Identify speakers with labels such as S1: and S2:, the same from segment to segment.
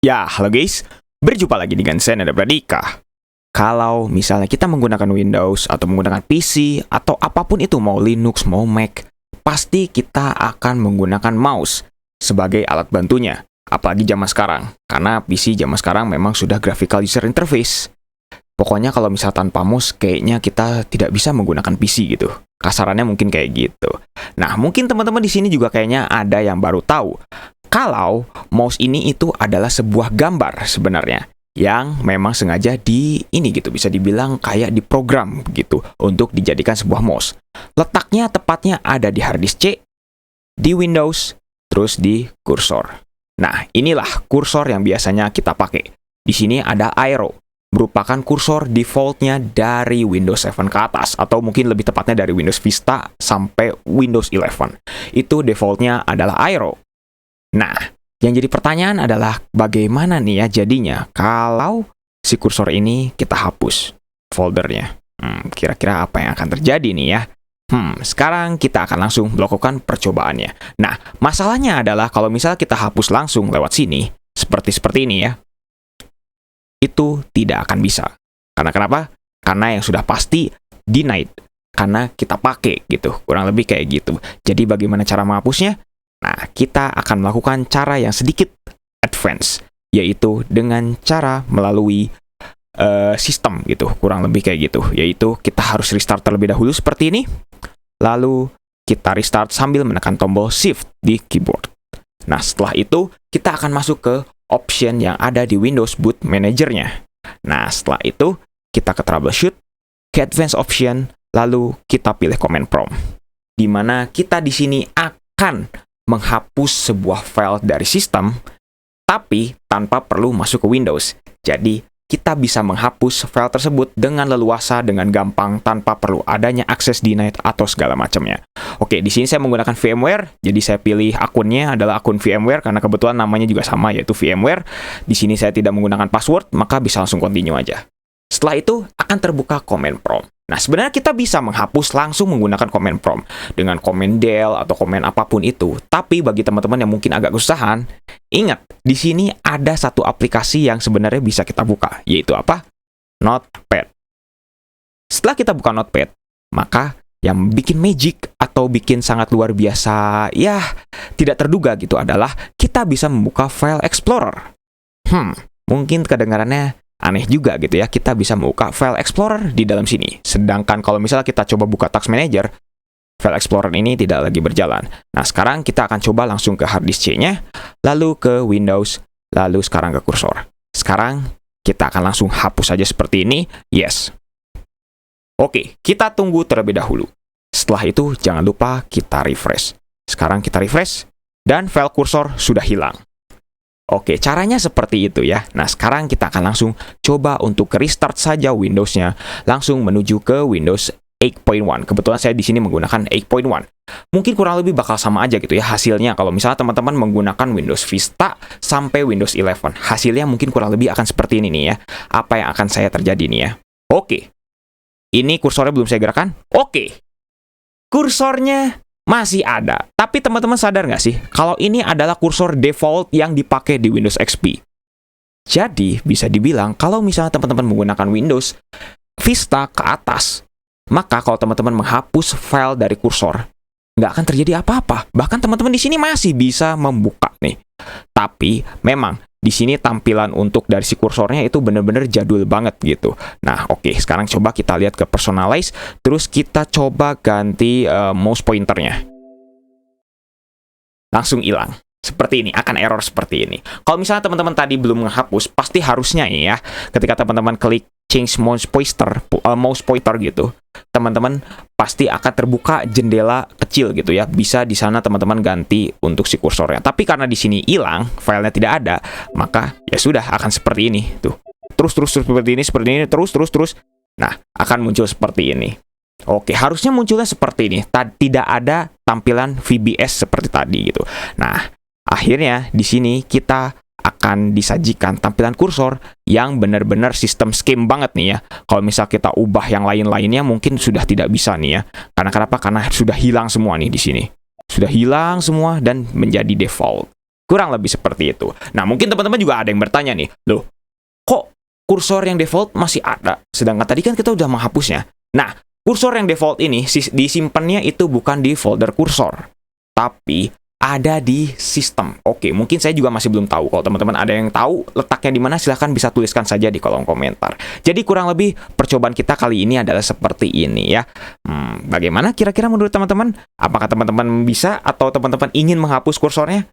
S1: Ya, halo guys. Berjumpa lagi dengan saya Nada Pradika. Kalau misalnya kita menggunakan Windows atau menggunakan PC atau apapun itu, mau Linux, mau Mac, pasti kita akan menggunakan mouse sebagai alat bantunya. Apalagi zaman sekarang, karena PC zaman sekarang memang sudah graphical user interface. Pokoknya kalau misal tanpa mouse, kayaknya kita tidak bisa menggunakan PC gitu. Kasarannya mungkin kayak gitu. Nah, mungkin teman-teman di sini juga kayaknya ada yang baru tahu. Kalau mouse ini itu adalah sebuah gambar sebenarnya yang memang sengaja bisa dibilang kayak diprogram gitu untuk dijadikan sebuah mouse. Letaknya tepatnya ada di harddisk C, di Windows, terus di kursor. Nah, inilah kursor yang biasanya kita pakai. Di sini ada Aero, merupakan kursor defaultnya dari Windows 7 ke atas, atau mungkin lebih tepatnya dari Windows Vista sampai Windows 11. Itu defaultnya adalah Aero. Nah, yang jadi pertanyaan adalah bagaimana nih ya jadinya kalau si kursor ini kita hapus foldernya. Kira-kira apa yang akan terjadi nih ya? Sekarang kita akan langsung melakukan percobaannya. Nah, masalahnya adalah kalau misalnya kita hapus langsung lewat sini, seperti ini ya, itu tidak akan bisa. Karena kenapa? Karena yang sudah pasti denied. Karena kita pakai gitu, kurang lebih kayak gitu. Jadi bagaimana cara menghapusnya? Nah, kita akan melakukan cara yang sedikit advance, yaitu dengan cara melalui sistem gitu, kurang lebih kayak gitu. Yaitu kita harus restart terlebih dahulu seperti ini, lalu kita restart sambil menekan tombol Shift di keyboard. Nah, setelah itu kita akan masuk ke option yang ada di Windows Boot Manager-nya. Nah, setelah itu kita ke Troubleshoot, ke Advanced Option, lalu kita pilih Command Prompt, di mana kita di sini akan menghapus sebuah file dari sistem, tapi tanpa perlu masuk ke Windows. Jadi, kita bisa menghapus file tersebut dengan leluasa, dengan gampang, tanpa perlu adanya akses denied atau segala macamnya. Oke, di sini saya menggunakan VMware, jadi saya pilih akunnya adalah akun VMware, karena kebetulan namanya juga sama, yaitu VMware. Di sini saya tidak menggunakan password, maka bisa langsung continue aja. Setelah itu, akan terbuka Command Prompt. Nah, sebenarnya kita bisa menghapus langsung menggunakan Command Prompt dengan Command Del atau Command apapun itu. Tapi bagi teman-teman yang mungkin agak kesusahan, ingat, di sini ada satu aplikasi yang sebenarnya bisa kita buka, yaitu apa? Notepad. Setelah kita buka Notepad, maka yang bikin magic atau bikin sangat luar biasa, ya tidak terduga gitu adalah kita bisa membuka File Explorer. Mungkin kedengarannya aneh juga gitu ya, kita bisa membuka File Explorer di dalam sini. Sedangkan kalau misalnya kita coba buka Task Manager, File Explorer ini tidak lagi berjalan. Nah, sekarang kita akan coba langsung ke harddisk C-nya, lalu ke Windows, lalu sekarang ke kursor. Sekarang kita akan langsung hapus saja seperti ini, yes. Oke, kita tunggu terlebih dahulu. Setelah itu, jangan lupa kita refresh. Sekarang kita refresh, dan file kursor sudah hilang. Oke, caranya seperti itu ya. Nah, sekarang kita akan langsung coba untuk restart saja Windows-nya. Langsung menuju ke Windows 8.1. Kebetulan saya di sini menggunakan 8.1. Mungkin kurang lebih bakal sama aja gitu ya hasilnya. Kalau misalnya teman-teman menggunakan Windows Vista sampai Windows 11. Hasilnya mungkin kurang lebih akan seperti ini nih ya. Apa yang akan saya terjadi nih ya. Oke. Ini kursornya belum saya gerakan. Oke. Kursornya masih ada. Tapi teman-teman sadar nggak sih, kalau ini adalah kursor default yang dipakai di Windows XP. Jadi, bisa dibilang kalau misalnya teman-teman menggunakan Windows Vista ke atas, maka kalau teman-teman menghapus file dari kursor, nggak akan terjadi apa-apa. Bahkan teman-teman di sini masih bisa membuka nih. Tapi, memang di sini tampilan untuk dari si kursornya itu benar-benar jadul banget gitu. Nah, oke, sekarang coba kita lihat ke personalize, terus kita coba ganti mouse pointernya. Langsung hilang. Seperti ini, akan error seperti ini. Kalau misalnya teman-teman tadi belum menghapus, pasti harusnya ya, ketika teman-teman klik change mouse pointer gitu, teman-teman pasti akan terbuka jendela kecil gitu ya. Bisa di sana teman-teman ganti untuk si kursornya. Tapi karena di sini hilang, filenya tidak ada, maka ya sudah akan seperti ini tuh. Terus seperti ini, terus. Nah, akan muncul seperti ini. Oke, harusnya munculnya seperti ini. Tidak ada tampilan VBS seperti tadi gitu. Nah, akhirnya di sini kita akan disajikan tampilan kursor yang benar-benar sistem scheme banget nih ya. Kalau misal kita ubah yang lain-lainnya mungkin sudah tidak bisa nih ya. Karena kenapa? Karena sudah hilang semua nih di sini. Sudah hilang semua dan menjadi default. Kurang lebih seperti itu. Nah, mungkin teman-teman juga ada yang bertanya nih, loh, kok kursor yang default masih ada? Sedangkan tadi kan kita udah menghapusnya. Nah, kursor yang default ini disimpannya itu bukan di folder kursor, tapi ada di sistem. Oke, mungkin saya juga masih belum tahu. Kalau teman-teman ada yang tahu letaknya di mana, silahkan bisa tuliskan saja di kolom komentar. Jadi kurang lebih percobaan kita kali ini adalah seperti ini ya. Bagaimana kira-kira menurut teman-teman? Apakah teman-teman bisa atau teman-teman ingin menghapus kursornya?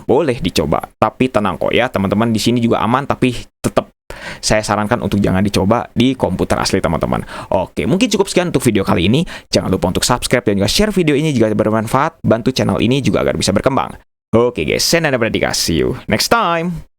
S1: Boleh dicoba, tapi tenang kok ya, teman-teman di sini juga aman, tapi tetap saya sarankan untuk jangan dicoba di komputer asli teman-teman. Oke, mungkin cukup sekian untuk video kali ini. Jangan lupa untuk subscribe dan juga share video ini jika bermanfaat. Bantu channel ini juga agar bisa berkembang. Oke guys, saya Nanda Pradika. See you next time.